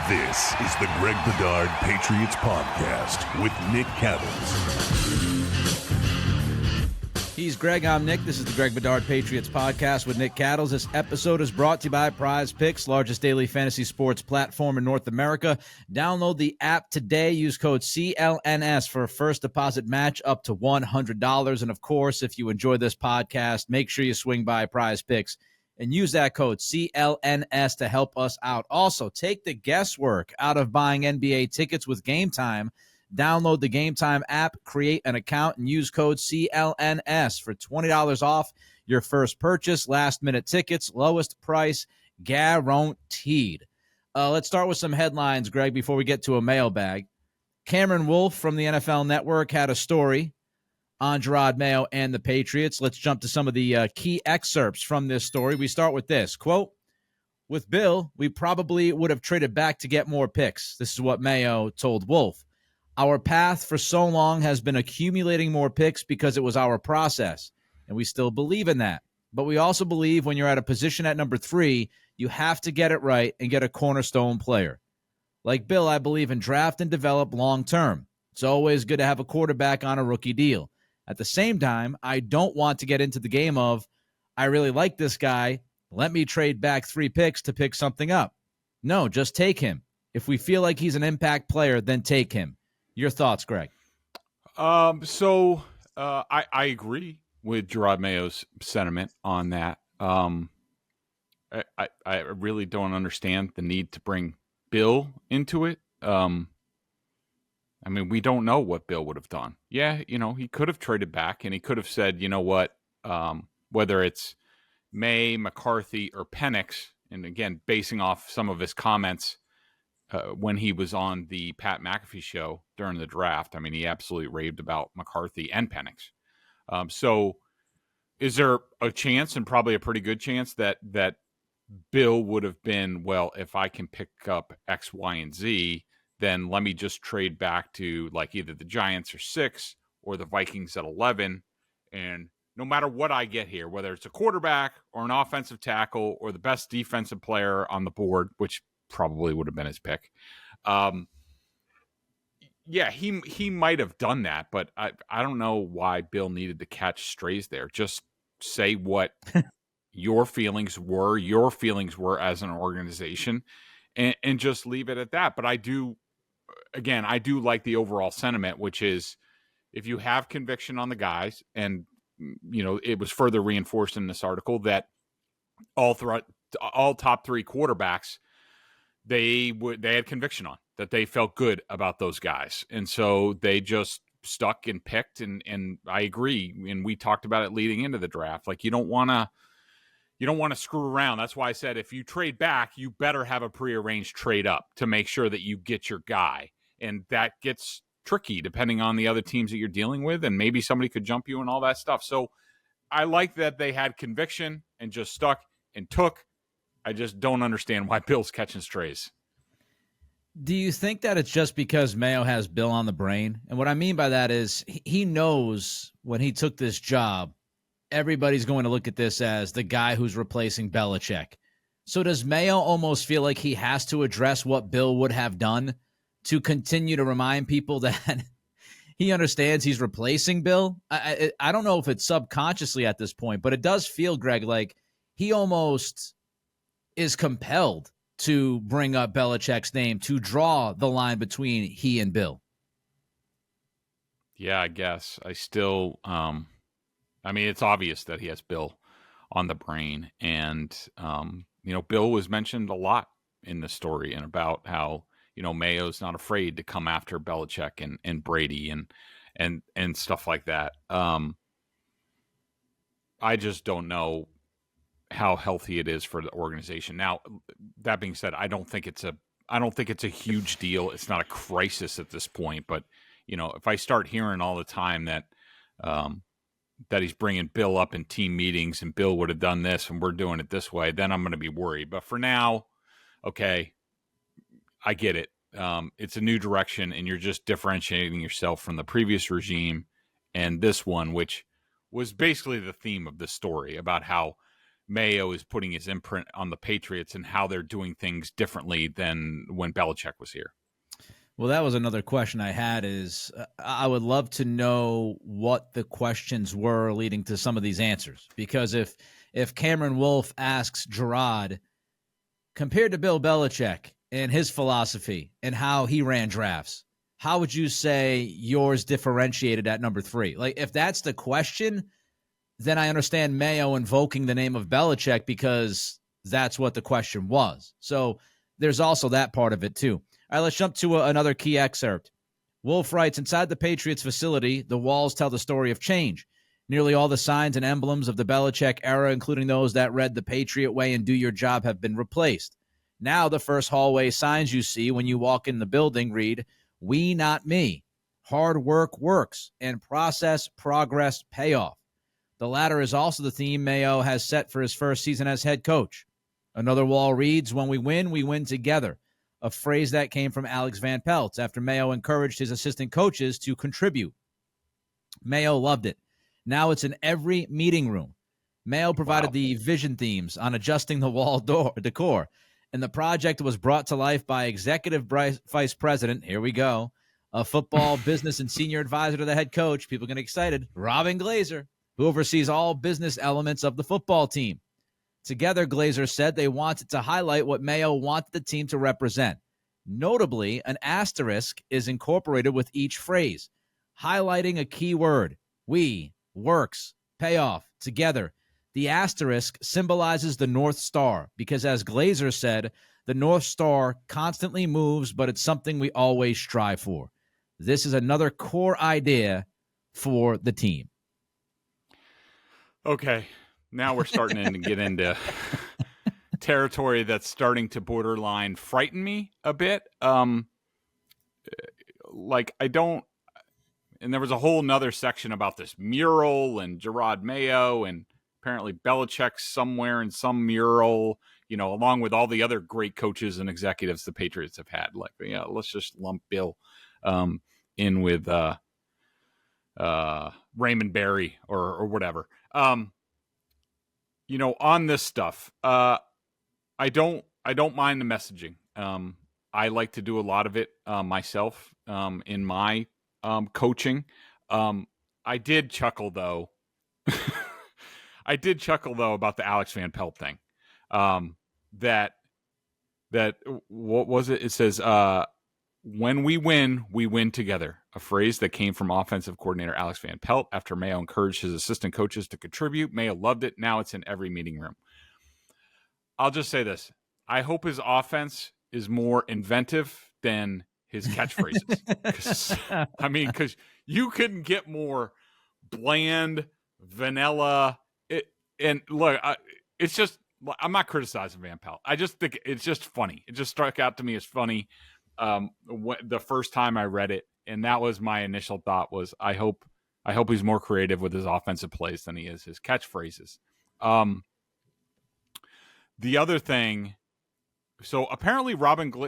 This is the Greg Bedard Patriots Podcast with Nick Cattles. He's Greg, I'm Nick. This is the Greg Bedard Patriots Podcast with Nick Cattles. This episode is brought to you by Prize Picks, largest daily fantasy sports platform in North America. Download the app today. Use code CLNS for a first deposit match up to $100. And of course, if you enjoy this podcast, make sure you swing by Prize Picks and use that code CLNS to help us out. Also, take the guesswork out of buying NBA tickets with Game Time. Download the Game Time app, create an account, and use code CLNS for $20 off your first purchase. Last-minute tickets, lowest price guaranteed. Let's start with some headlines, Greg, before we get to a mailbag. Cameron Wolfe from the NFL Network had a story on Jerod Mayo and the Patriots. Let's jump to some of the key excerpts from this story. We start with this, quote, "With Bill, we probably would have traded back to get more picks." This is what Mayo told Wolfe. "Our path for so long has been accumulating more picks because it was our process, and we still believe in that. But we also believe when you're at a position at number 3, you have to get it right and get a cornerstone player. Like Bill, I believe in draft and develop long-term. It's always good to have a quarterback on a rookie deal. At the same time, I don't want to get into the game of, I really like this guy, let me trade back 3 picks to pick something up. No, just take him. If we feel like he's an impact player, then take him." Your thoughts, Greg? I agree with Jerod Mayo's sentiment on that. I really don't understand the need to bring Bill into it. I mean, we don't know what Bill would have done. Yeah, he could have traded back, and he could have said, you know what, whether it's May, McCarthy, or Penix, and again, basing off some of his comments when he was on the Pat McAfee show during the draft. I mean, he absolutely raved about McCarthy and Penix. So is there a chance, and probably a pretty good chance, that Bill would have been, well, if I can pick up X, Y, and Z, then let me just trade back to like either the Giants or 6 or the Vikings at 11. And no matter what I get here, whether it's a quarterback or an offensive tackle or the best defensive player on the board, which probably would have been his pick. Yeah, he might have done that, but I don't know why Bill needed to catch strays there. Just say what your feelings were as an organization, and just leave it at that. But I do like the overall sentiment, which is if you have conviction on the guys, and it was further reinforced in this article that all top 3 quarterbacks, they had conviction on, that they felt good about those guys. And so they just stuck and picked. And I agree. And we talked about it leading into the draft. Like, you don't want to screw around. That's why I said, if you trade back, you better have a prearranged trade up to make sure that you get your guy. And that gets tricky depending on the other teams that you're dealing with. And maybe somebody could jump you and all that stuff. So I like that they had conviction and just stuck and took. I just don't understand why Bill's catching strays. Do you think that it's just because Mayo has Bill on the brain? And what I mean by that is he knows when he took this job, everybody's going to look at this as the guy who's replacing Belichick. So does Mayo almost feel like he has to address what Bill would have done to continue to remind people that he understands he's replacing Bill? I don't know if it's subconsciously at this point, but it does feel, Greg, like he almost is compelled to bring up Belichick's name, to draw the line between he and Bill. Yeah, I guess. I still, it's obvious that he has Bill on the brain. And, Bill was mentioned a lot in the story, and about how, Mayo's not afraid to come after Belichick and Brady and stuff like that. I just don't know how healthy it is for the organization. Now, that being said, I don't think it's a huge deal. It's not a crisis at this point, but if I start hearing all the time that he's bringing Bill up in team meetings and Bill would have done this and we're doing it this way, then I'm going to be worried. But for now, okay, I get it. It's a new direction, and you're just differentiating yourself from the previous regime and this one, which was basically the theme of the story about how Mayo is putting his imprint on the Patriots and how they're doing things differently than when Belichick was here. Well, that was another question I had is I would love to know what the questions were leading to some of these answers. Because if Cameron Wolfe asks Jerod, compared to Bill Belichick and his philosophy and how he ran drafts, how would you say yours differentiated at number 3? Like, if that's the question, then I understand Mayo invoking the name of Belichick because that's what the question was. So there's also that part of it, too. All right, let's jump to another key excerpt. Wolfe writes, inside the Patriots facility, the walls tell the story of change. Nearly all the signs and emblems of the Belichick era, including those that read the Patriot Way and do your job, have been replaced. Now the first hallway signs you see when you walk in the building read, "We, not me. Hard work works, and process, progress, payoff." The latter is also the theme Mayo has set for his first season as head coach. Another wall reads, "When we win together." A phrase that came from Alex Van Pelt after Mayo encouraged his assistant coaches to contribute. Mayo loved it. Now it's in every meeting room. Mayo provided the vision themes on adjusting the wall decor, and the project was brought to life by Executive Vice President, here we go, a football business and senior advisor to the head coach, people get excited, Robin Glazer, who oversees all business elements of the football team. Together, Glazer said they wanted to highlight what Mayo wanted the team to represent. Notably, an asterisk is incorporated with each phrase, highlighting a key word, we, works, payoff, together. The asterisk symbolizes the North Star because, as Glazer said, the North Star constantly moves, but it's something we always strive for. This is another core idea for the team. Okay. Now we're starting to get into territory that's starting to borderline frighten me a bit. Like I don't, and there was a whole nother section about this mural and Jerod Mayo and apparently Belichick's somewhere in some mural, you know, along with all the other great coaches and executives the Patriots have had. Like, yeah, let's just lump Bill in with Raymond Barry or whatever. You know, on this stuff, I don't mind the messaging. I like to do a lot of it myself in my coaching. I did chuckle though. I did chuckle though about the Alex Van Pelt thing. That what was it? It says, "When we win together." A phrase that came from offensive coordinator Alex Van Pelt after Mayo encouraged his assistant coaches to contribute. Mayo loved it. Now it's in every meeting room. I'll just say this. I hope his offense is more inventive than his catchphrases. I mean, because you couldn't get more bland, vanilla. And look, it's just, I'm not criticizing Van Pelt. I just think it's just funny. It just struck out to me as funny the first time I read it. And that was my initial thought was, I hope he's more creative with his offensive plays than he is his catchphrases. The other thing, so apparently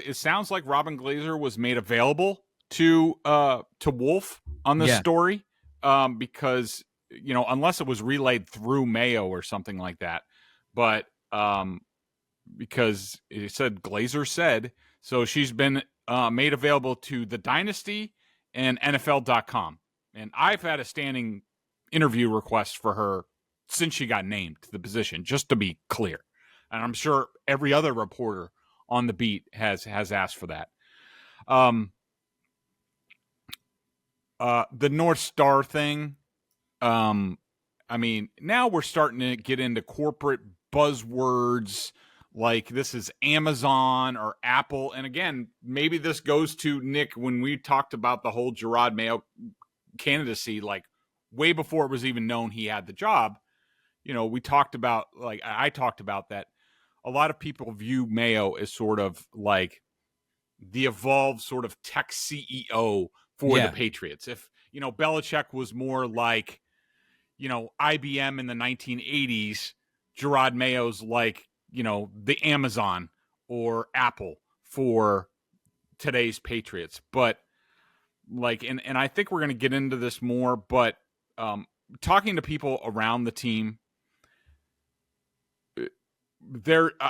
it sounds like Robin Glazer was made available to Wolfe on this story because, you know, unless it was relayed through Mayo or something like that, but because it said Glazer said, so she's been made available to the Dynasty and NFL.com. And I've had a standing interview request for her since she got named to the position, just to be clear. And I'm sure every other reporter on the beat has asked for that. The North Star thing, I mean, now we're starting to get into corporate buzzwords like this is Amazon or Apple. And again, maybe this goes to Nick when we talked about the whole Jerod Mayo candidacy, like way before it was even known he had the job. You know, we talked about, like I talked about that a lot of people view Mayo as sort of like the evolved sort of tech CEO for the Patriots. If, you know, Belichick was more like, you know, IBM in the 1980s, Jerod Mayo's like, you know, the Amazon or Apple for today's Patriots. But like, and I think we're going to get into this more, but talking to people around the team,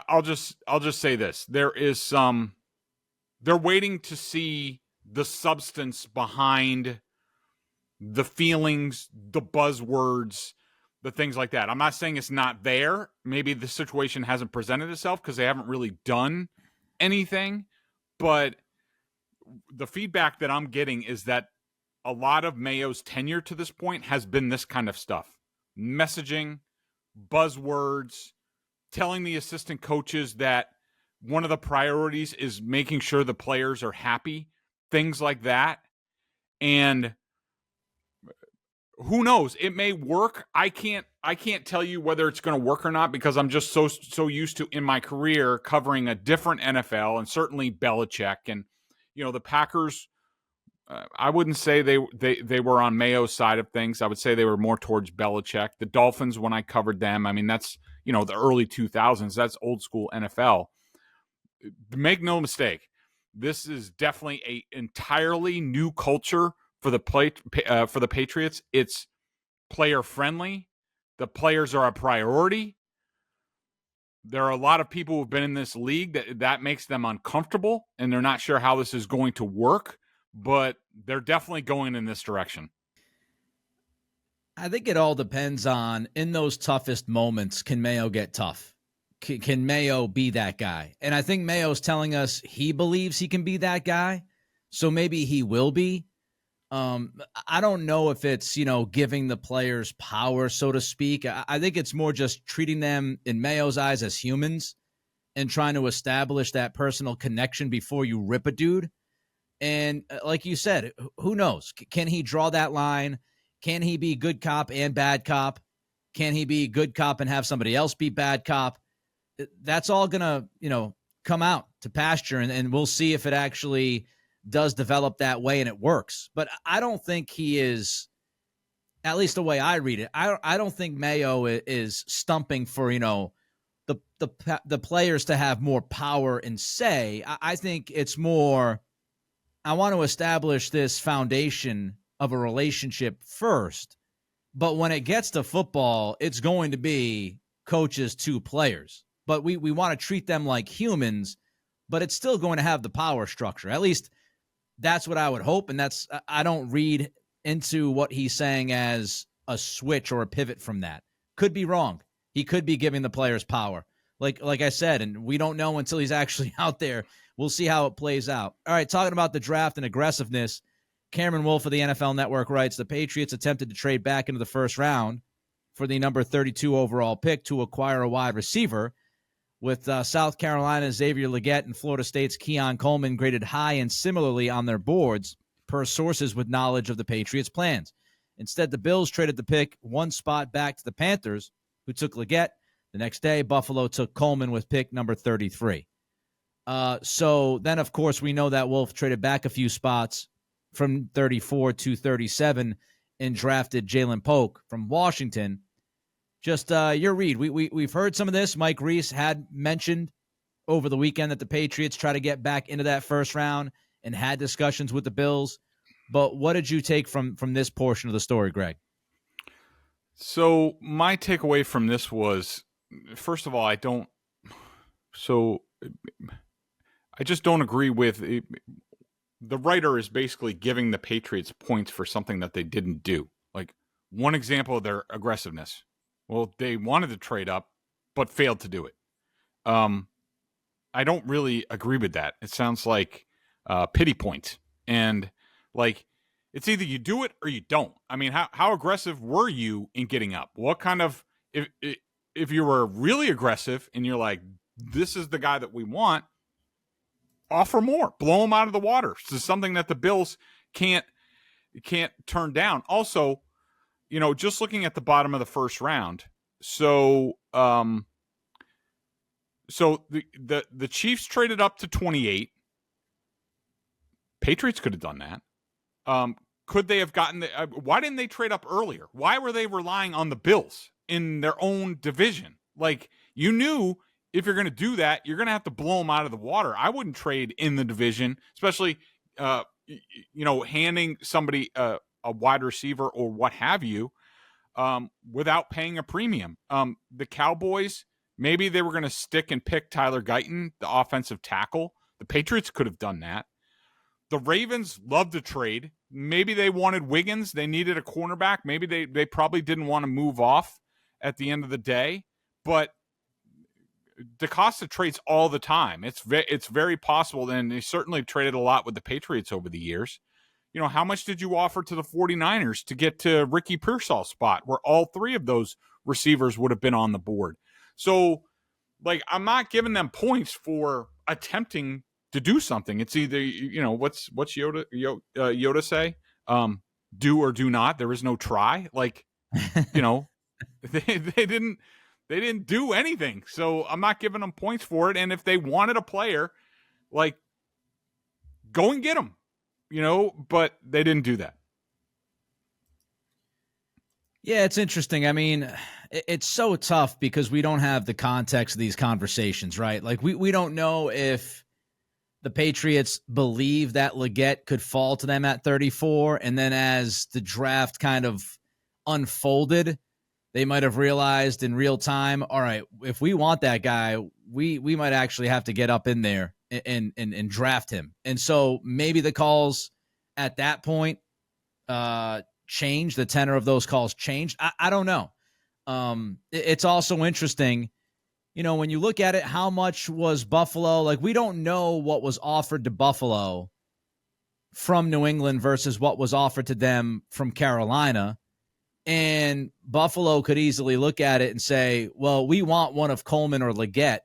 I'll just say this. They're waiting to see the substance behind the feelings, the buzzwords, the things like that. I'm not saying it's not there. Maybe the situation hasn't presented itself because they haven't really done anything. But the feedback that I'm getting is that a lot of Mayo's tenure to this point has been this kind of stuff. Messaging, buzzwords, telling the assistant coaches that one of the priorities is making sure the players are happy, things like that. And who knows? It may work. I can't tell you whether it's going to work or not because I'm just so used to in my career covering a different NFL and certainly Belichick and the Packers. I wouldn't say they were on Mayo's side of things. I would say they were more towards Belichick. The Dolphins, when I covered them, I mean that's the early 2000s. That's old school NFL. Make no mistake, this is definitely a entirely new culture for the Patriots. It's player friendly. The players are a priority. There are a lot of people who've been in this league that makes them uncomfortable, and they're not sure how this is going to work, but they're definitely going in this direction. I think it all depends on, in those toughest moments, can Mayo get tough? Can Mayo be that guy? And I think Mayo's telling us he believes he can be that guy, so maybe he will be. I don't know if it's, giving the players power, so to speak. I think it's more just treating them in Mayo's eyes as humans and trying to establish that personal connection before you rip a dude. And like you said, who knows? Can he draw that line? Can he be good cop and bad cop? Can he be good cop and have somebody else be bad cop? That's all going to, come out to pasture, and we'll see if it actually does develop that way and it works. But I don't think he is, at least the way I read it, I don't think Mayo is stumping for, the players to have more power and say. I think it's more, I want to establish this foundation of a relationship first. But when it gets to football, it's going to be coaches to players. But we want to treat them like humans, but it's still going to have the power structure. At least that's what I would hope. And I don't read into what he's saying as a switch or a pivot from that. Could be wrong. He could be giving the players power. Like I said, and we don't know until he's actually out there. We'll see how it plays out. All right, talking about the draft and aggressiveness, Cameron Wolfe of the NFL Network writes, the Patriots attempted to trade back into the first round for the number 32 overall pick to acquire a wide receiver, with South Carolina's Xavier Legette and Florida State's Keon Coleman graded high and similarly on their boards, per sources with knowledge of the Patriots' plans. Instead, the Bills traded the pick one spot back to the Panthers, who took Legette. The next day, Buffalo took Coleman with pick number 33. So then, of course, we know that Wolfe traded back a few spots from 34 to 37 and drafted Jalen Polk from Washington. Just your read. We've heard some of this. Mike Reese had mentioned over the weekend that the Patriots try to get back into that first round and had discussions with the Bills. But what did you take from this portion of the story, Greg? So my takeaway from this was, first of all, I just don't agree with the writer is basically giving the Patriots points for something that they didn't do. Like one example of their aggressiveness. Well, they wanted to trade up, but failed to do it. I don't really agree with that. It sounds like pity points. And like, it's either you do it or you don't. I mean, how aggressive were you in getting up? What kind of, if you were really aggressive and you're like, this is the guy that we want, offer more, blow him out of the water. This is something that the Bills can't turn down. Also, just looking at the bottom of the first round. So, the Chiefs traded up to 28. Patriots could have done that. Could they have gotten why didn't they trade up earlier? Why were they relying on the Bills in their own division? Like, you knew if you're going to do that, you're going to have to blow them out of the water. I wouldn't trade in the division, especially, handing somebody a wide receiver or what have you, without paying a premium. The Cowboys Maybe they were going to stick and pick Tyler Guyton, the offensive tackle. The Patriots could have done that. The Ravens love to trade. Maybe they wanted Wiggins. They needed a cornerback. Maybe they probably didn't want to move off at the end of the day. But DaCosta trades all the time. It's very possible, and they certainly traded a lot with the Patriots over the years. You know, how much did you offer to the 49ers to get to Ricky Pearsall's spot where all three of those receivers would have been on the board? So, like, I'm not giving them points for attempting to do something. It's either, you know, what's Yoda say? Do or do not. There is no try. Like, you know, they didn't do anything. So I'm not giving them points for it. And if they wanted a player, like, go and get them, you know, but they didn't do that. Yeah, it's interesting. I mean, it's so tough because we don't have the context of these conversations, right? Like, we don't know if the Patriots believe that Leggett could fall to them at 34, and then as the draft kind of unfolded, they might have realized in real time, all right, if we want that guy, we might actually have to get up in there and draft him. And so maybe the calls at that point changed. The tenor of those calls changed. I don't know. It's also interesting, you know, when you look at it, how much was Buffalo? Like, we don't know what was offered to Buffalo from New England versus what was offered to them from Carolina. And Buffalo could easily look at it and say, well, we want one of Coleman or Leggett.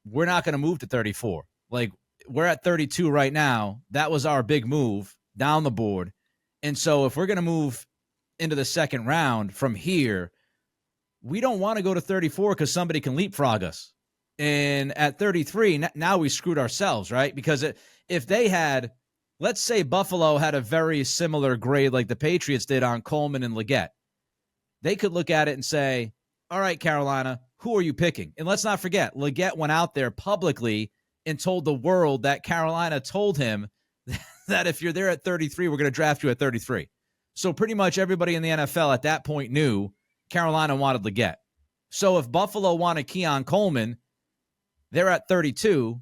We're not going to move to 34. Like, we're at 32 right now. That was our big move down the board. And so if we're going to move into the second round from here, we don't want to go to 34 because somebody can leapfrog us. And at 33, now we screwed ourselves, right? Because if they had, let's say Buffalo had a very similar grade like the Patriots did on Coleman and Leggett, they could look at it and say, all right, Carolina, who are you picking? And let's not forget, Leggett went out there publicly and told the world that Carolina told him that if you're there at 33, we're going to draft you at 33. So pretty much everybody in the NFL at that point knew Carolina wanted Leggett. So if Buffalo wanted Keon Coleman, they're at 32,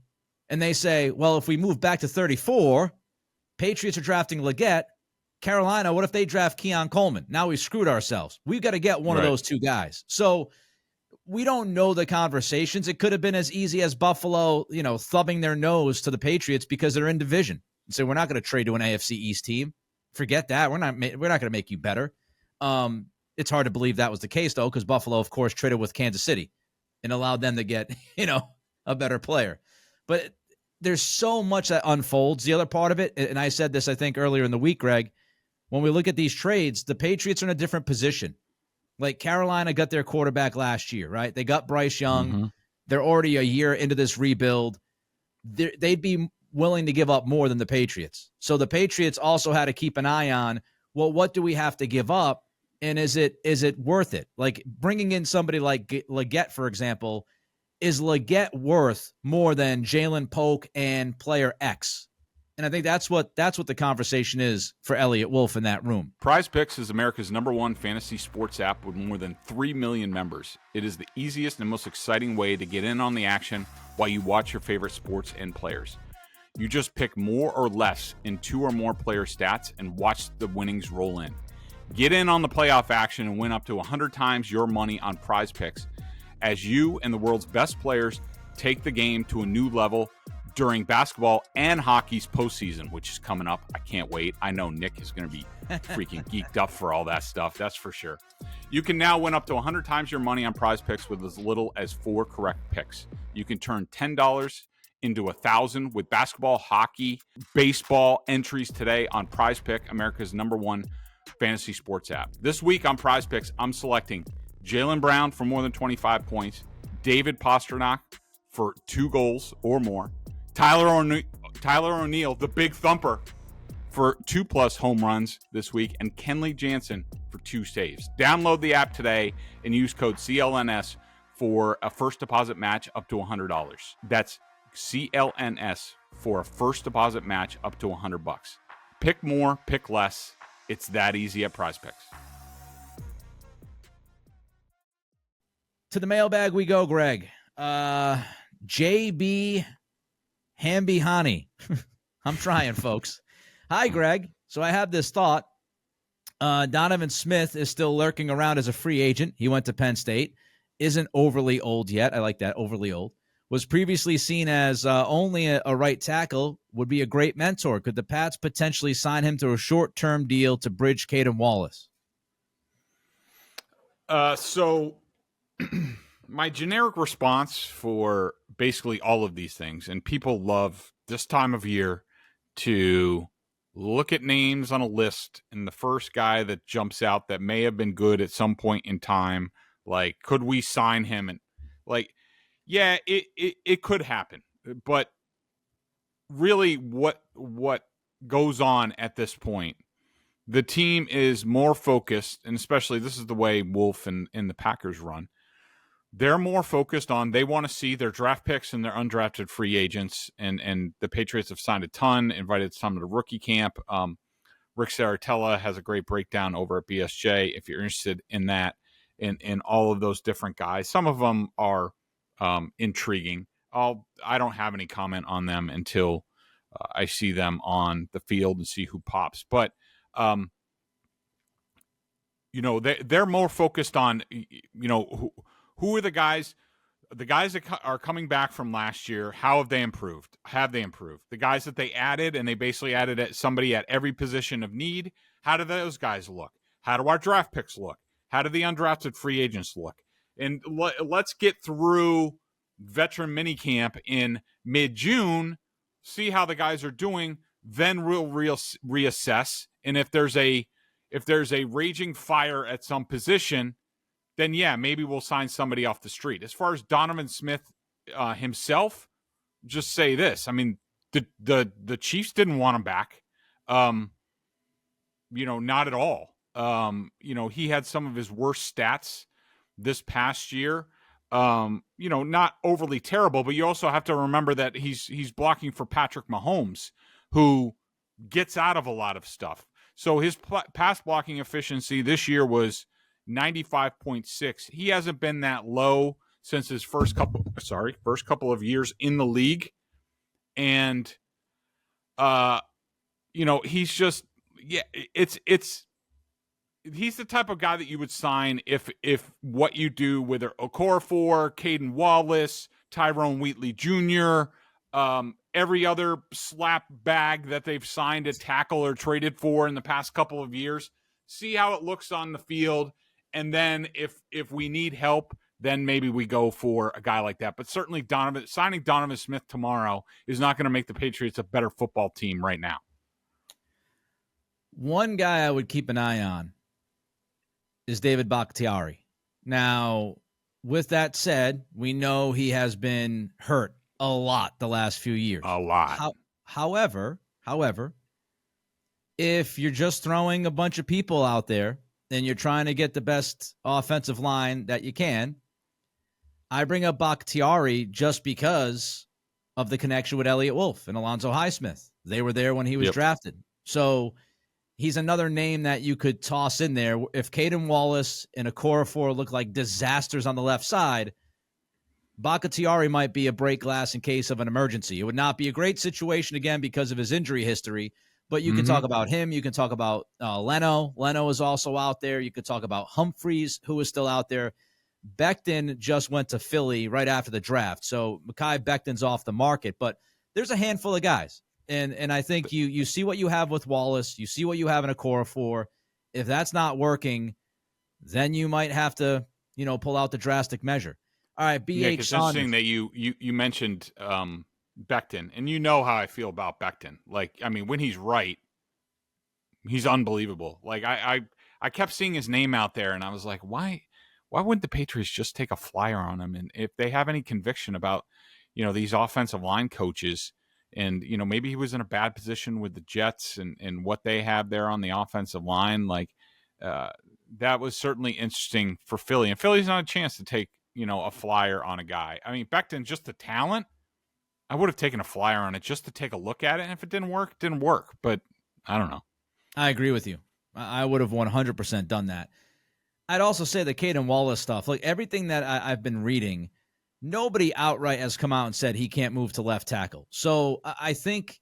and they say, well, if we move back to 34, Patriots are drafting Leggett. Carolina, what if they draft Keon Coleman? Now we screwed ourselves. We've got to get one of those two guys. So we don't know the conversations. It could have been as easy as Buffalo, you know, thumbing their nose to the Patriots because they're in division. And so we're not going to trade to an AFC East team. Forget that. We're not going to make you better. It's hard to believe that was the case, though, because Buffalo, of course, traded with Kansas City and allowed them to get, you know, a better player. But there's so much that unfolds. The other part of it, and I said this, I think, earlier in the week, Greg, when we look at these trades, the Patriots are in a different position. Like, Carolina got their quarterback last year, right? They got Bryce Young. Mm-hmm. They're already a year into this rebuild. They'd be willing to give up more than the Patriots. So the Patriots also had to keep an eye on, well, what do we have to give up? And is it worth it? Like, bringing in somebody like Leggett, for example, is Leggett worth more than Jalen Polk and player X? And I think that's what the conversation is for Elliot Wolfe in that room. Prize Picks is America's #1 fantasy sports app with more than 3 million members. It is the easiest and most exciting way to get in on the action while you watch your favorite sports and players. You just pick more or less in 2 or more player stats and watch the winnings roll in. Get in on the playoff action and win up to 100 times your money on Prize Picks as you and the world's best players take the game to a new level during basketball and hockey's postseason, which is coming up. I can't wait. I know Nick is going to be freaking geeked up for all that stuff. That's for sure. You can now win up to 100 times your money on Prize Picks with as little as 4 correct picks. You can turn $10 into 1,000 with basketball, hockey, baseball entries today on Prize Pick, America's #1 fantasy sports app. This week on Prize Picks, I'm selecting Jaylen Brown for more than 25 points, David Pastrnak for 2 goals or more, Tyler O'Neill, the big thumper, for 2+ home runs this week, and Kenley Jansen for 2 saves. Download the app today and use code CLNS for a first deposit match up to $100. That's CLNS for a first deposit match up to $100. Pick more, pick less. It's that easy at Prize Picks. To the mailbag we go, Greg. JB Hambihani. I'm trying, folks. Hi, Greg. So I have this thought. Donovan Smith is still lurking around as a free agent. He went to Penn State. Isn't overly old yet. I like that, overly old. Was previously seen as only a right tackle, would be a great mentor. Could the Pats potentially sign him to a short-term deal to bridge Caden Wallace? So my generic response for basically all of these things, and people love this time of year to look at names on a list, and the first guy that jumps out that may have been good at some point in time, like, could we sign him? And like, yeah, it could happen, but really what goes on at this point, the team is more focused, and especially this is the way Wolfe and the Packers run. They're more focused on, they want to see their draft picks and their undrafted free agents, and the Patriots have signed a ton, invited some to the rookie camp. Rick Saratella has a great breakdown over at BSJ if you're interested in that, in all of those different guys. Some of them are intriguing. I don't have any comment on them until I see them on the field and see who pops. But they're more focused on, who are the guys that are coming back from last year? How have they improved? The guys that they added, and they basically added somebody at every position of need. How do those guys look? How do our draft picks look? How do the undrafted free agents look? And let's get through veteran minicamp in mid-June, see how the guys are doing, then we'll reassess. And if there's a raging fire at some position, then yeah, maybe we'll sign somebody off the street. As far as Donovan Smith himself, just say this. I mean, the Chiefs didn't want him back. Not at all. He had some of his worst stats this past year. Not overly terrible, but you also have to remember that he's blocking for Patrick Mahomes, who gets out of a lot of stuff. So his pass blocking efficiency this year was 95.6. He hasn't been that low since his first couple of years in the league. And he's just, he's the type of guy that you would sign if what you do with Okorafor, Caden Wallace, Tyrone Wheatley Jr., every other slap bag that they've signed a tackle or traded for in the past couple of years, see how it looks on the field. And then if we need help, then maybe we go for a guy like that. But certainly signing Donovan Smith tomorrow is not going to make the Patriots a better football team right now. One guy I would keep an eye on is David Bakhtiari. Now, with that said, we know he has been hurt a lot the last few years. A lot. However, if you're just throwing a bunch of people out there and you're trying to get the best offensive line that you can, I bring up Bakhtiari just because of the connection with Elliott Wolfe and Alonzo Highsmith. They were there when he was drafted. So he's another name that you could toss in there. If Caden Wallace and Okorafor look like disasters on the left side, Bakhtiari might be a break glass in case of an emergency. It would not be a great situation, again, because of his injury history, but you can talk about him. You can talk about Leno. Leno is also out there. You could talk about Humphreys, who is still out there. Becton just went to Philly right after the draft, so Mekhi Becton's off the market, but there's a handful of guys. And I think you see what you have with Wallace. You see what you have in Okorafor. If that's not working, then you might have to, pull out the drastic measure. All right, BH. Yeah, it's interesting that you mentioned Becton, and you know how I feel about Becton. Like, I mean, when he's right, he's unbelievable. Like, I kept seeing his name out there, and I was like, why wouldn't the Patriots just take a flyer on him? And if they have any conviction about, these offensive line coaches, and, maybe he was in a bad position with the Jets and what they have there on the offensive line, like, that was certainly interesting for Philly. And Philly's not a chance to take, a flyer on a guy. I mean, Becton, just the talent, I would have taken a flyer on it just to take a look at it. And if it didn't work, it didn't work. But I don't know. I agree with you. I would have 100% done that. I'd also say the Caden Wallace stuff, like everything that I've been reading, nobody outright has come out and said he can't move to left tackle. So I think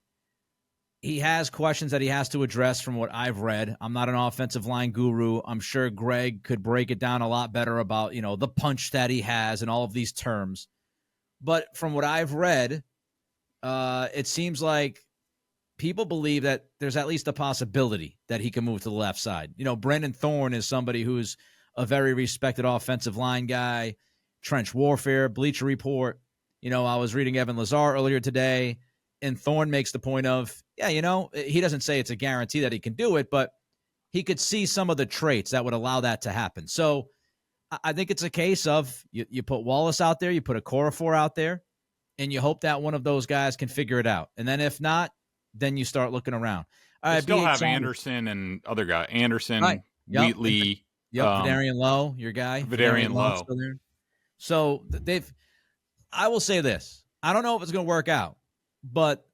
he has questions that he has to address from what I've read. I'm not an offensive line guru. I'm sure Greg could break it down a lot better about, the punch that he has and all of these terms. But from what I've read, it seems like people believe that there's at least a possibility that he can move to the left side. Brendan Thorne is somebody who's a very respected offensive line guy, trench warfare, Bleacher Report. I was reading Evan Lazar earlier today, and Thorne makes the point of, he doesn't say it's a guarantee that he can do it, but he could see some of the traits that would allow that to happen. So I think it's a case of you put Wallace out there, you put a Okorafor out there, and you hope that one of those guys can figure it out. And then if not, then you start looking around. All right, still have Sanders. Anderson and other guy. Anderson, right. Wheatley. Vidarian Lowe, your guy. Vidarian Lowe. So I will say this. I don't know if it's going to work out, but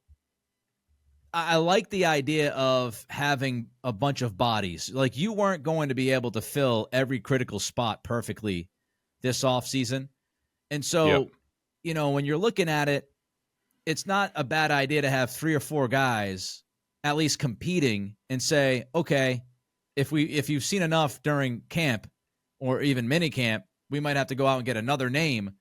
I like the idea of having a bunch of bodies. Like, you weren't going to be able to fill every critical spot perfectly this offseason. And so, when you're looking at it, it's not a bad idea to have 3 or 4 guys at least competing and say, okay, if you've seen enough during camp or even mini camp, we might have to go out and get another name,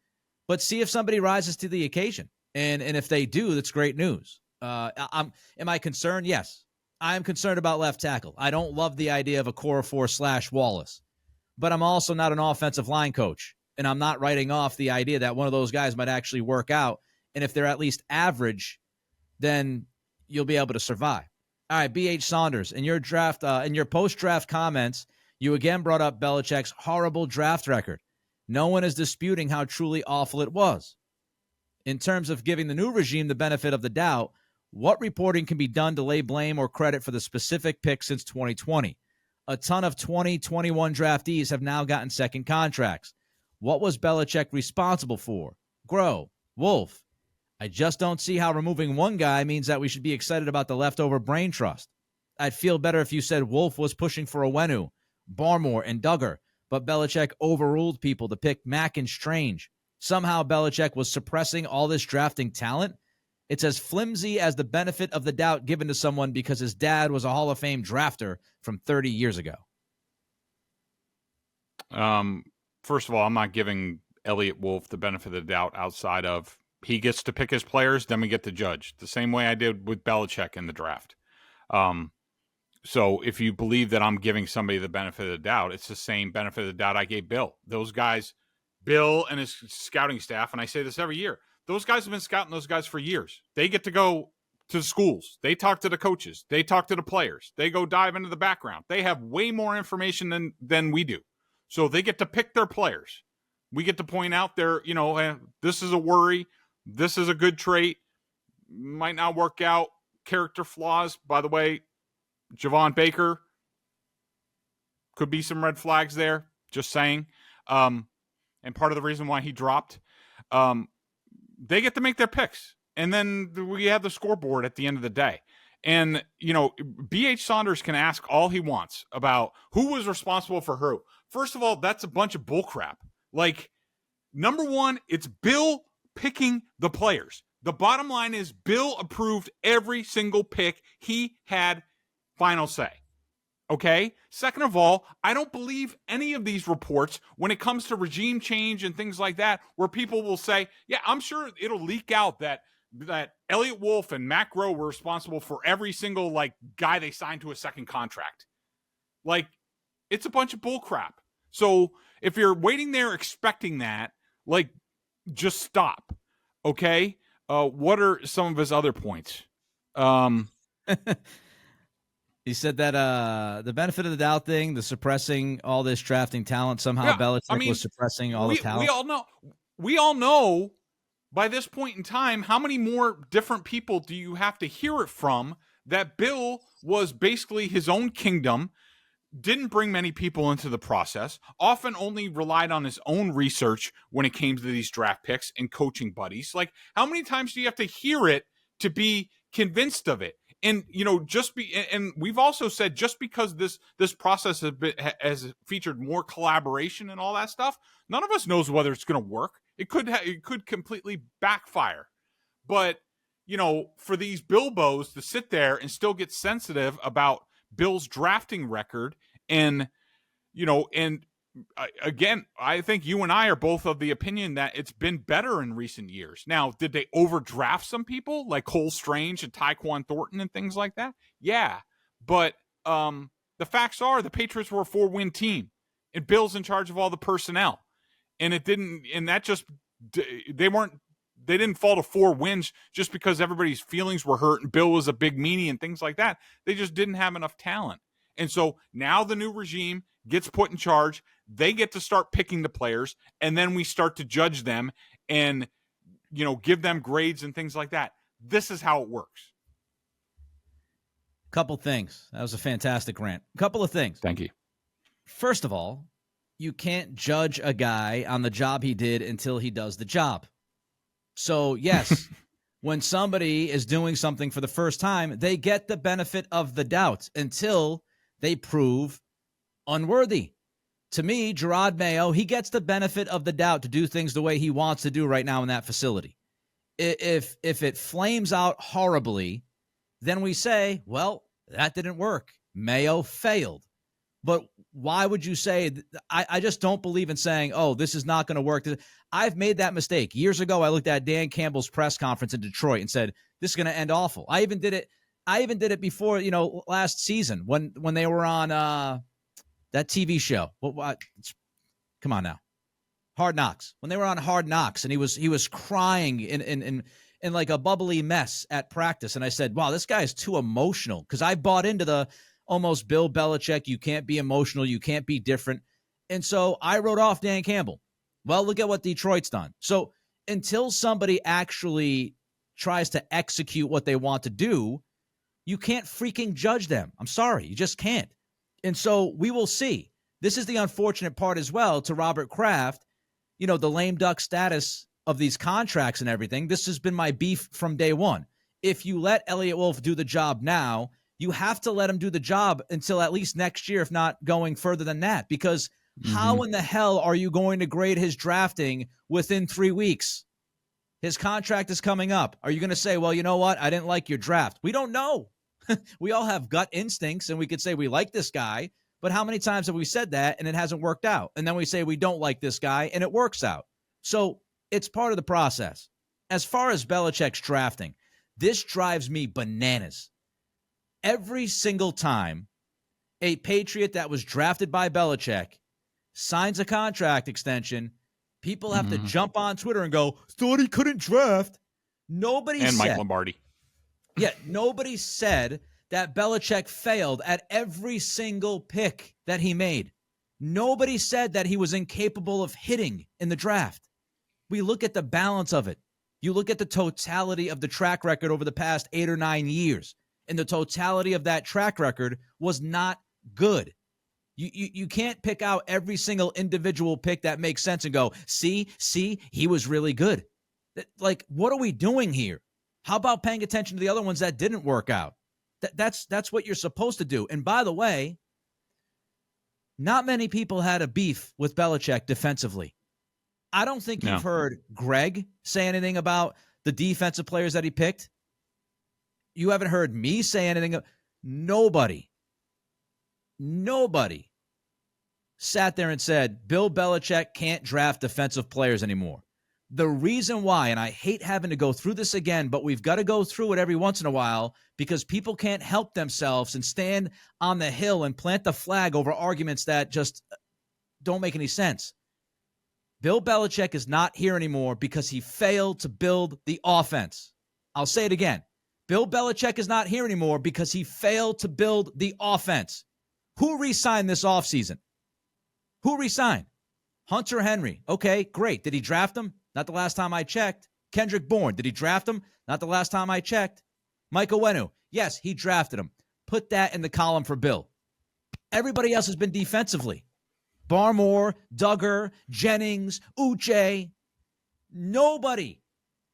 but see if somebody rises to the occasion. And if they do, that's great news. Am I concerned? Yes. I am concerned about left tackle. I don't love the idea of a Okorafor / Wallace, but I'm also not an offensive line coach, and I'm not writing off the idea that one of those guys might actually work out. And if they're at least average, then you'll be able to survive. All right, B.H. Saunders, in your draft, in your post-draft comments, you again brought up Belichick's horrible draft record. No one is disputing how truly awful it was. In terms of giving the new regime the benefit of the doubt, what reporting can be done to lay blame or credit for the specific pick since 2020? A ton of 2021 draftees have now gotten second contracts. What was Belichick responsible for? Grow, Wolfe. I just don't see how removing one guy means that we should be excited about the leftover brain trust. I'd feel better if you said Wolfe was pushing for Owenu, Barmore, and Duggar, but Belichick overruled people to pick Mack and Strange. Somehow Belichick was suppressing all this drafting talent. It's as flimsy as the benefit of the doubt given to someone because his dad was a Hall of Fame drafter from 30 years ago. First of all, I'm not giving Elliott Wolfe the benefit of the doubt outside of he gets to pick his players, then we get to judge. The same way I did with Belichick in the draft. So if you believe that I'm giving somebody the benefit of the doubt, it's the same benefit of the doubt I gave Bill. Those guys, Bill and his scouting staff, and I say this every year, those guys have been scouting those guys for years. They get to go to the schools. They talk to the coaches. They talk to the players. They go dive into the background. They have way more information than we do. So they get to pick their players. We get to point out this is a worry. This is a good trait. Might not work out. Character flaws. By the way, Javon Baker, could be some red flags there. Just saying. And part of the reason why he dropped. They get to make their picks. And then we have the scoreboard at the end of the day. And, B.H. Saunders can ask all he wants about who was responsible for who. First of all, that's a bunch of bullcrap. Like, number one, it's Bill picking the players. The bottom line is Bill approved every single pick. He had final say. Okay? Second of all, I don't believe any of these reports when it comes to regime change and things like that, where people will say, yeah, I'm sure it'll leak out that Elliott Wolfe and Matt Groh were responsible for every single guy they signed to a second contract. It's a bunch of bullcrap. So if you're waiting there expecting that, just stop. Okay? What are some of his other points? He said that the benefit of the doubt thing, the suppressing all this drafting talent, somehow Belichick was suppressing all the talent. We all know by this point in time, how many more different people do you have to hear it from that Bill was basically his own kingdom, didn't bring many people into the process, often only relied on his own research when it came to these draft picks and coaching buddies. How many times do you have to hear it to be convinced of it? And and we've also said just because this process has featured more collaboration and all that stuff, none of us knows whether it's going to work. It could completely backfire. But for these Bilbos to sit there and still get sensitive about Bill's drafting record, and again, I think you and I are both of the opinion that it's been better in recent years. Now, did they overdraft some people like Cole Strange and Tyquan Thornton and things like that? Yeah. But the facts are the Patriots were a 4-win team, and Bill's in charge of all the personnel. And they didn't fall to 4 wins just because everybody's feelings were hurt and Bill was a big meanie and things like that. They just didn't have enough talent. And so now the new regime gets put in charge. They get to start picking the players, and then we start to judge them and, give them grades and things like that. This is how it works. Couple things. That was a fantastic rant. Couple of things. Thank you. First of all, you can't judge a guy on the job he did until he does the job. So, yes, when somebody is doing something for the first time, they get the benefit of the doubt until they prove unworthy. To me, Jerod Mayo, he gets the benefit of the doubt to do things the way he wants to do right now in that facility. If it flames out horribly, then we say, well, that didn't work. Mayo failed. But why would you say, I just don't believe in saying, oh, this is not going to work. I've made that mistake. Years ago, I looked at Dan Campbell's press conference in Detroit and said, this is going to end awful. I even did it before, last season when they were on that TV show. Come on now. Hard Knocks. When they were on Hard Knocks and he was crying in like a bubbly mess at practice. And I said, wow, this guy is too emotional, because I bought into the almost Bill Belichick, you can't be emotional, you can't be different. And so I wrote off Dan Campbell. Well, look at what Detroit's done. So until somebody actually tries to execute what they want to do, you can't freaking judge them. I'm sorry, you just can't. And so we will see. This is the unfortunate part as well to Robert Kraft, the lame duck status of these contracts and everything. This has been my beef from day one. If you let Elliot Wolfe do the job now, you have to let him do the job until at least next year, if not going further than that, because how in the hell are you going to grade his drafting within 3 weeks? His contract is coming up. Are you going to say, well, you know what? I didn't like your draft. We don't know. We all have gut instincts, and we could say we like this guy, but how many times have we said that and it hasn't worked out? And then we say we don't like this guy and it works out. So it's part of the process. As far as Belichick's drafting, this drives me bananas. Every single time a Patriot that was drafted by Belichick signs a contract extension, people have to jump on Twitter and go, thought he couldn't draft. Nobody said. Mike Lombardi. Yeah, nobody said that Belichick failed at every single pick that he made. Nobody said that he was incapable of hitting in the draft. We look at the balance of it. You look at the totality of the track record over the past 8 or 9 years, and the totality of that track record was not good. You can't pick out every single individual pick that makes sense and go, see, he was really good. Like, what are we doing here? How about paying attention to the other ones that didn't work out? That's what you're supposed to do. And by the way, not many people had a beef with Belichick defensively. I don't think you've heard Greg say anything about the defensive players that he picked. You haven't heard me say anything. Nobody sat there and said, Bill Belichick can't draft defensive players anymore. The reason why, and I hate having to go through this again, but we've got to go through it every once in a while because people can't help themselves and stand on the hill and plant the flag over arguments that just don't make any sense. Bill Belichick is not here anymore because he failed to build the offense. I'll say it again. Bill Belichick is not here anymore because he failed to build the offense. Who re-signed this offseason? Who re-signed? Hunter Henry. Okay, great. Did he draft him? Not the last time I checked. Kendrick Bourne. Did he draft him? Not the last time I checked. Michael Wenu. Yes, he drafted him. Put that in the column for Bill. Everybody else has been defensively. Barmore, Duggar, Jennings, Uche. Nobody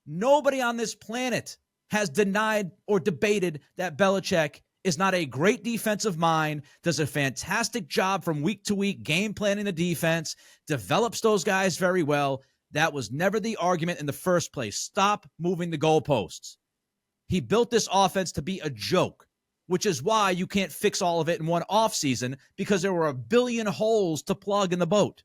on this planet has denied or debated that Belichick is not a great defensive mind, does a fantastic job from week to week game planning the defense, develops those guys very well. That was never the argument in the first place. Stop moving the goalposts. He built this offense to be a joke, which is why you can't fix all of it in one offseason, because there were a billion holes to plug in the boat.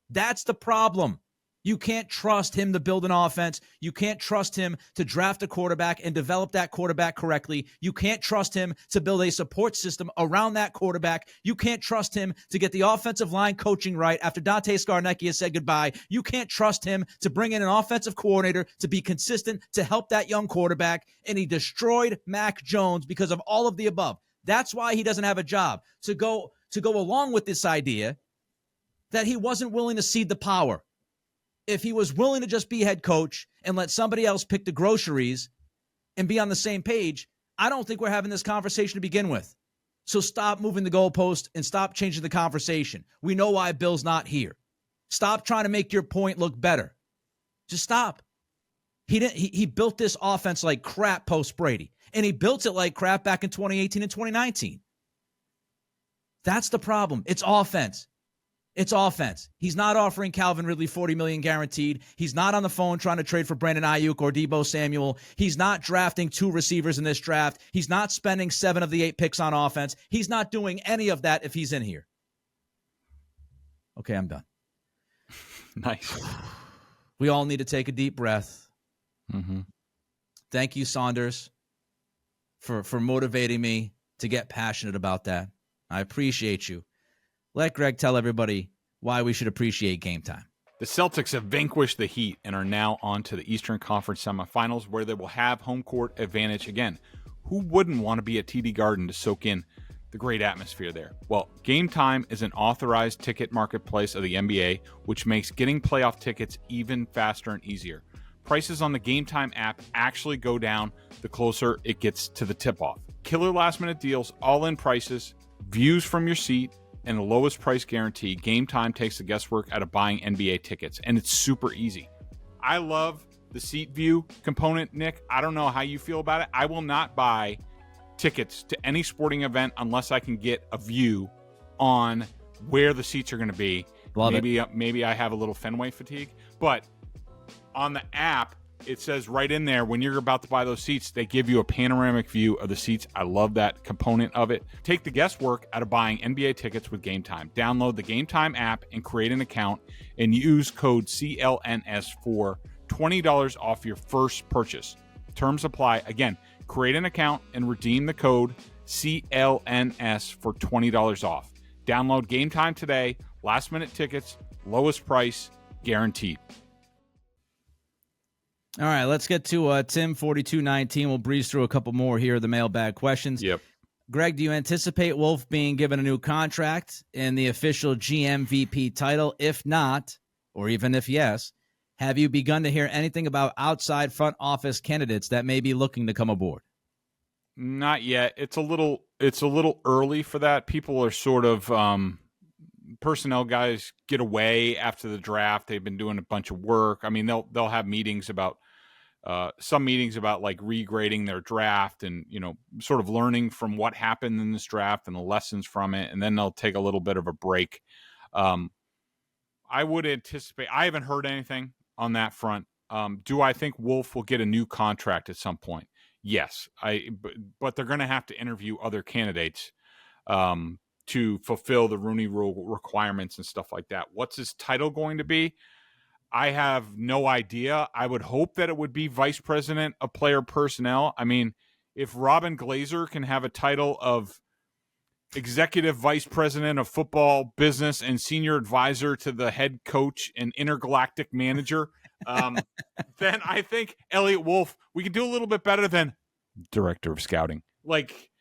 That's the problem. You can't trust him to build an offense. You can't trust him to draft a quarterback and develop that quarterback correctly. You can't trust him to build a support system around that quarterback. You can't trust him to get the offensive line coaching right after Dante Scarnecchia has said goodbye. You can't trust him to bring in an offensive coordinator to be consistent, to help that young quarterback. And he destroyed Mac Jones because of all of the above. That's why he doesn't have a job. To go along with this idea that he wasn't willing to cede the power. If he was willing to just be head coach and let somebody else pick the groceries and be on the same page, I don't think we're having this conversation to begin with. So stop moving the goalpost and stop changing the conversation. We know why Bill's not here. Stop trying to make your point look better. Just stop. He built this offense like crap post Brady, and he built it like crap back in 2018 and 2019. That's the problem. It's offense. It's offense. He's not offering Calvin Ridley $40 million guaranteed. He's not on the phone trying to trade for Brandon Ayuk or Deebo Samuel. He's not drafting 2 receivers in this draft. He's not spending 7 of the 8 picks on offense. He's not doing any of that if he's in here. Okay, I'm done. Nice. We all need to take a deep breath. Mm-hmm. Thank you, Saunders, for motivating me to get passionate about that. I appreciate you. Let Greg tell everybody why we should appreciate Game Time. The Celtics have vanquished the Heat and are now on to the Eastern Conference semifinals, where they will have home court advantage again. Who wouldn't want to be at TD Garden to soak in the great atmosphere there? Well, Game Time is an authorized ticket marketplace of the NBA, which makes getting playoff tickets even faster and easier. Prices on the Game Time app actually go down the closer it gets to the tip-off. Killer last-minute deals, all-in prices, views from your seat, and the lowest price guarantee. Game Time takes the guesswork out of buying NBA tickets, and it's super easy. I love the seat view component, Nick. I don't know how you feel about it. I will not buy tickets to any sporting event unless I can get a view on where the seats are going to be. Maybe I have a little Fenway fatigue, but on the app, it says right in there, when you're about to buy those seats, they give you a panoramic view of the seats. I love that component of it. Take the guesswork out of buying NBA tickets with Game Time. Download the Game Time app and create an account and use code CLNS for $20 off your first purchase. Terms apply. Again, create an account and redeem the code CLNS for $20 off. Download Game Time today. Last minute tickets, lowest price, guaranteed. All right, let's get to Tim 4219. We'll breeze through a couple more here, the mailbag questions. Yep. Greg, do you anticipate Wolfe being given a new contract and the official GM/VP title? If not, or even if yes, have you begun to hear anything about outside front office candidates that may be looking to come aboard? Not yet. It's a little early for that. People are sort of personnel guys get away after the draft. They've been doing a bunch of work. I mean, they'll have meetings about some meetings about like regrading their draft and, sort of learning from what happened in this draft and the lessons from it. And then they'll take a little bit of a break. I would anticipate, I haven't heard anything on that front. Do I think Wolfe will get a new contract at some point? Yes. But they're going to have to interview other candidates to fulfill the Rooney Rule requirements and stuff like that. What's his title going to be? I have no idea. I would hope that it would be Vice President of Player Personnel. I mean, if Robin Glazer can have a title of Executive Vice President of Football Business and Senior Advisor to the Head Coach and Intergalactic Manager, then I think Elliot Wolfe, we can do a little bit better than Director of Scouting. Like,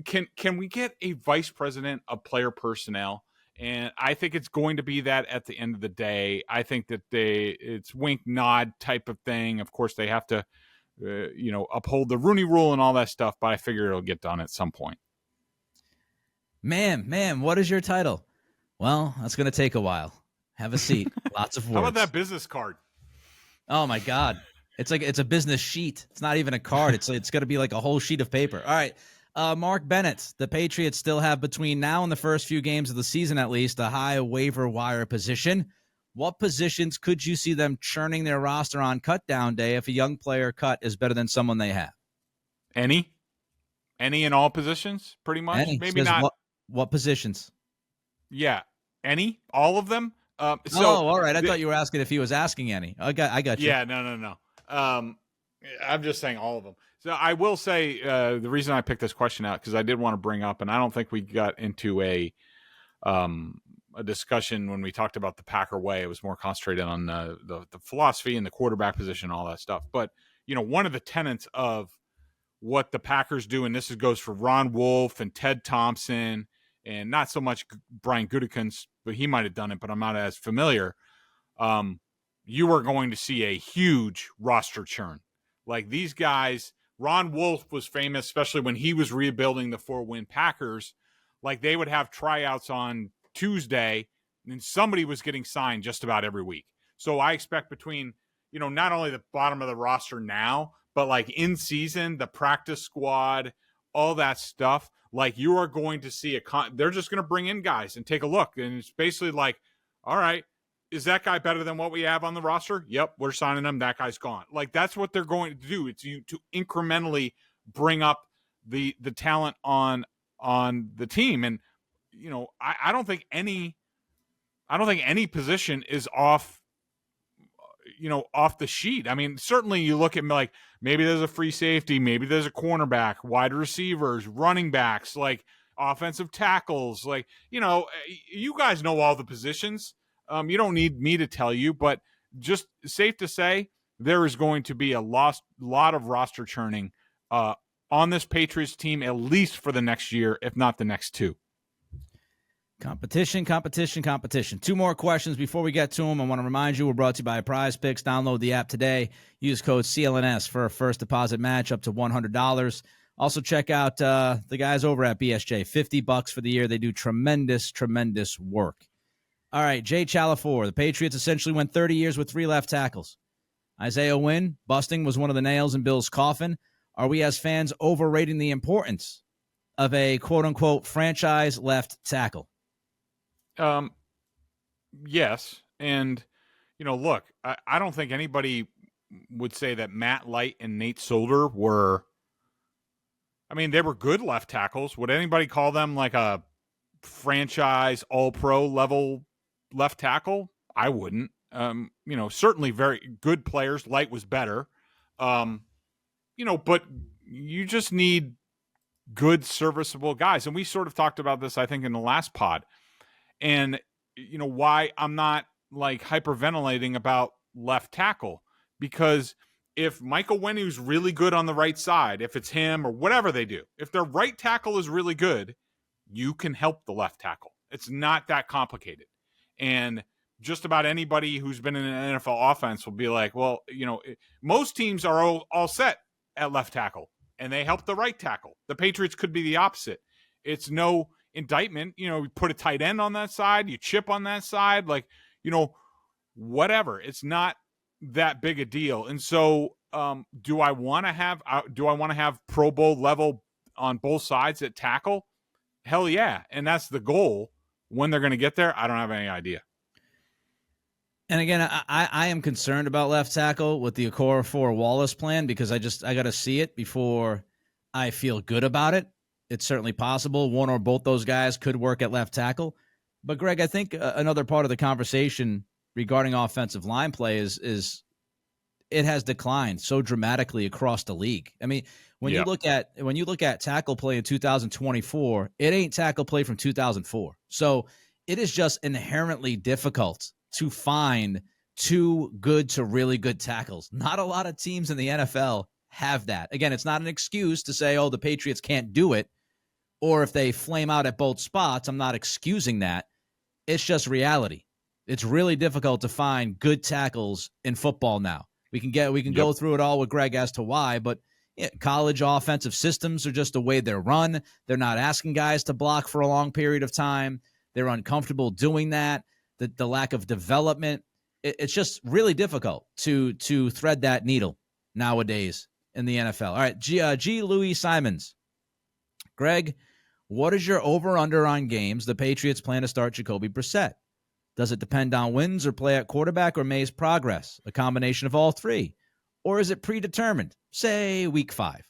can we get a Vice President of Player Personnel? And I think it's going to be that at the end of the day. I think that it's wink nod type of thing. Of course, they have to, uphold the Rooney Rule and all that stuff. But I figure it'll get done at some point. Ma'am, what is your title? Well, that's going to take a while. Have a seat. Lots of words. How about that business card? Oh my God. It's like it's a business sheet. It's not even a card. It's going to be like a whole sheet of paper. All right. Mark Bennett, the Patriots still have between now and the first few games of the season at least a high waiver wire position. What positions could you see them churning their roster on cut down day if a young player cut is better than someone they have? Any in all positions, pretty much. Any. Maybe not. What positions? Yeah, all of them. All right. I thought you were asking if he was asking any. I got you. Yeah, no. I'm just saying all of them. So I will say the reason I picked this question out because I did want to bring up, and I don't think we got into a discussion when we talked about the Packer way. It was more concentrated on the philosophy and the quarterback position, all that stuff. But one of the tenets of what the Packers do, and this goes for Ron Wolfe and Ted Thompson, and not so much Brian Gutekunst, but he might have done it, but I'm not as familiar. You are going to see a huge roster churn. Like these guys, Ron Wolfe was famous, especially when he was rebuilding the 4-win Packers. Like they would have tryouts on Tuesday, and somebody was getting signed just about every week. So I expect between, not only the bottom of the roster now, but like in season, the practice squad, all that stuff, like you are going to see they're just going to bring in guys and take a look. And it's basically like, all right, is that guy better than what we have on the roster? Yep, we're signing him. That guy's gone. Like that's what they're going to do. It's to incrementally bring up the talent on the team. And I don't think any position is off the sheet. I mean, certainly you look at like maybe there's a free safety, maybe there's a cornerback, wide receivers, running backs, like offensive tackles, like you guys know all the positions. You don't need me to tell you, but just safe to say there is going to be a lot of roster churning on this Patriots team, at least for the next year, if not the next two. Competition. Two more questions before we get to them. I want to remind you we're brought to you by Prize Picks. Download the app today. Use code CLNS for a first deposit match up to $100. Also check out the guys over at BSJ. $50 for the year. They do tremendous work. All right, Jay Chalafour. The Patriots essentially went 30 years with 3 left tackles. Isaiah Wynn, busting was one of the nails in Bill's coffin. Are we as fans overrating the importance of a quote-unquote franchise left tackle? Yes. And, look, I don't think anybody would say that Matt Light and Nate Solder they were good left tackles. Would anybody call them like a franchise all-pro level left tackle? I wouldn't. Certainly very good players. Light was better. But you just need good, serviceable guys. And we sort of talked about this, I think, in the last pod. And, why I'm not like hyperventilating about left tackle, because if Michael Wenu's really good on the right side, if it's him or whatever they do, if their right tackle is really good, you can help the left tackle. It's not that complicated. And just about anybody who's been in an NFL offense will be like, well, most teams are all set at left tackle and they help the right tackle. The Patriots could be the opposite. It's no indictment. You put a tight end on that side, you chip on that side, like, whatever. It's not that big a deal. And so do I want to have Pro Bowl level on both sides at tackle? Hell yeah. And that's the goal. When they're going to get there, I don't have any idea. And again, I am concerned about left tackle with the Okorafor Wallace plan because I got to see it before I feel good about it. It's certainly possible one or both those guys could work at left tackle. But Greg, I think another part of the conversation regarding offensive line play is it has declined so dramatically across the league. I mean, when you look at tackle play in 2024, it ain't tackle play from 2004. So it is just inherently difficult to find 2 good to really good tackles. Not a lot of teams in the NFL have that. Again, it's not an excuse to say, oh, the Patriots can't do it, or if they flame out at both spots. I'm not excusing that. It's just reality. It's really difficult to find good tackles in football now. We can go through it all with Greg as to why, but college offensive systems are just the way they're run. They're not asking guys to block for a long period of time. They're uncomfortable doing that. The lack of development. It's just really difficult to thread that needle nowadays in the NFL. All right, G. Louis Simons. Greg, what is your over-under on games the Patriots plan to start Jacoby Brissett? Does it depend on wins or play at quarterback or May's progress? A combination of all three? Or is it predetermined? Say week 5.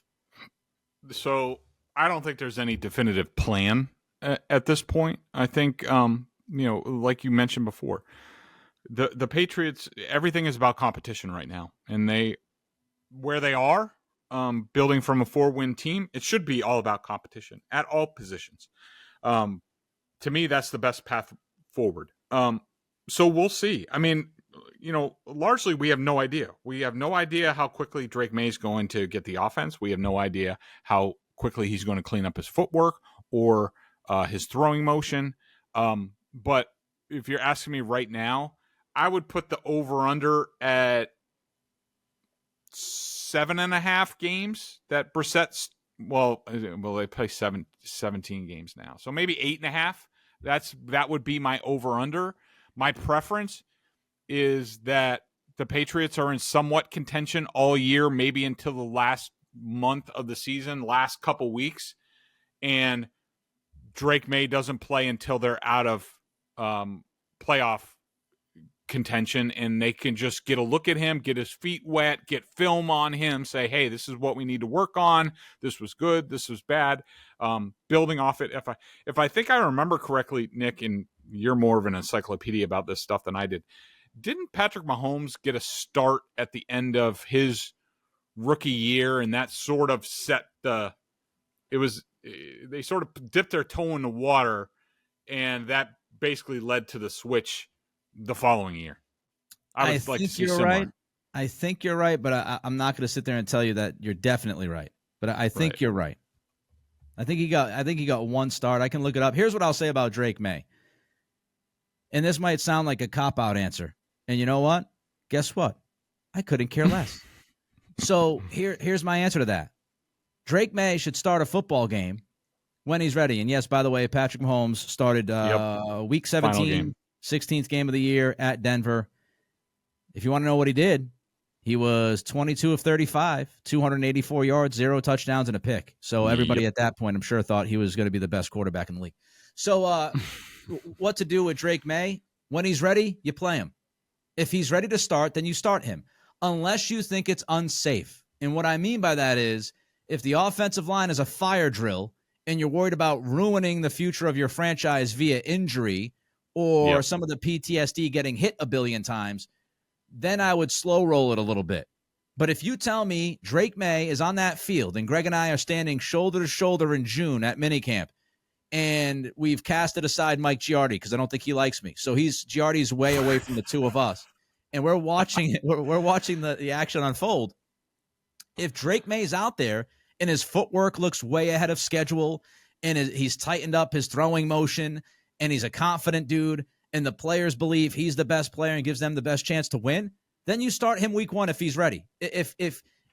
So I don't think there's any definitive plan at this point. I think, like you mentioned before, the Patriots, everything is about competition right now. And where they are, building from a 4-win team, it should be all about competition at all positions. To me, that's the best path forward. So we'll see. I mean, largely we have no idea. We have no idea how quickly Drake May is going to get the offense. We have no idea how quickly he's going to clean up his footwork or his throwing motion. But if you're asking me right now, I would put the over-under at 7.5 games that Brissett's, they play 17 games now. So maybe 8.5. That would be my over-under. My preference is that the Patriots are in somewhat contention all year, maybe until the last month of the season, last couple weeks, and Drake May doesn't play until they're out of playoff contention, and they can just get a look at him, get his feet wet, get film on him, say, hey, this is what we need to work on. This was good. This was bad. Building off it. If I think I remember correctly, Nick, and you're more of an encyclopedia about this stuff than I did, didn't Patrick Mahomes get a start at the end of his rookie year, and that sort of set they sort of dipped their toe in the water, and that basically led to the switch the following year. I would like to see similar. Right. I think you're right, but I'm not going to sit there and tell you that you're definitely right. But I think you're right. I think he got one start. I can look it up. Here's what I'll say about Drake May. And this might sound like a cop-out answer. And you know what? Guess what? I couldn't care less. So here's my answer to that. Drake May should start a football game when he's ready. And yes, by the way, Patrick Mahomes started week 17, 16th game of the year at Denver. If you want to know what he did, he was 22 of 35, 284 yards, 0 touchdowns, and a pick. So everybody at that point, I'm sure, thought he was going to be the best quarterback in the league. So what to do with Drake May? When he's ready, you play him. If he's ready to start, then you start him, unless you think it's unsafe. And what I mean by that is, if the offensive line is a fire drill and you're worried about ruining the future of your franchise via injury or some of the PTSD getting hit a billion times, then I would slow roll it a little bit. But if you tell me Drake May is on that field and Greg and I are standing shoulder to shoulder in June at minicamp, and we've casted aside Mike Giardi because I don't think he likes me. So Giardi's way away from the two of us. And we're watching it. We're watching the action unfold. If Drake May's out there and his footwork looks way ahead of schedule and he's tightened up his throwing motion and he's a confident dude and the players believe he's the best player and gives them the best chance to win, then you start him week 1 if he's ready.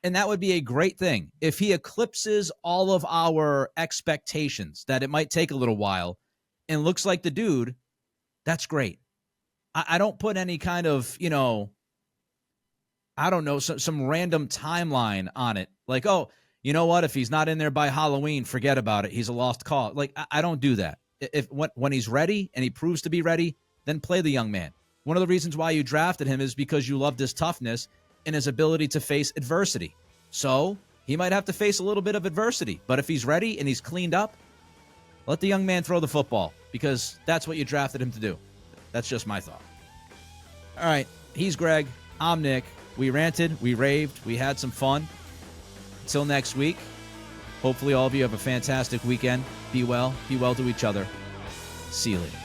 And that would be a great thing. If he eclipses all of our expectations that it might take a little while and looks like the dude, that's great. I don't put any kind of, some random timeline on it. Like, oh, you know what? If he's not in there by Halloween, forget about it. He's a lost cause. Like, I don't do that. When he's ready and he proves to be ready, then play the young man. One of the reasons why you drafted him is because you loved his toughness and his ability to face adversity. So he might have to face a little bit of adversity. But if he's ready and he's cleaned up, let the young man throw the football because that's what you drafted him to do. That's just my thought. All right. He's Greg. I'm Nick. We ranted. We raved. We had some fun. Until next week, hopefully all of you have a fantastic weekend. Be well. Be well to each other. See you later.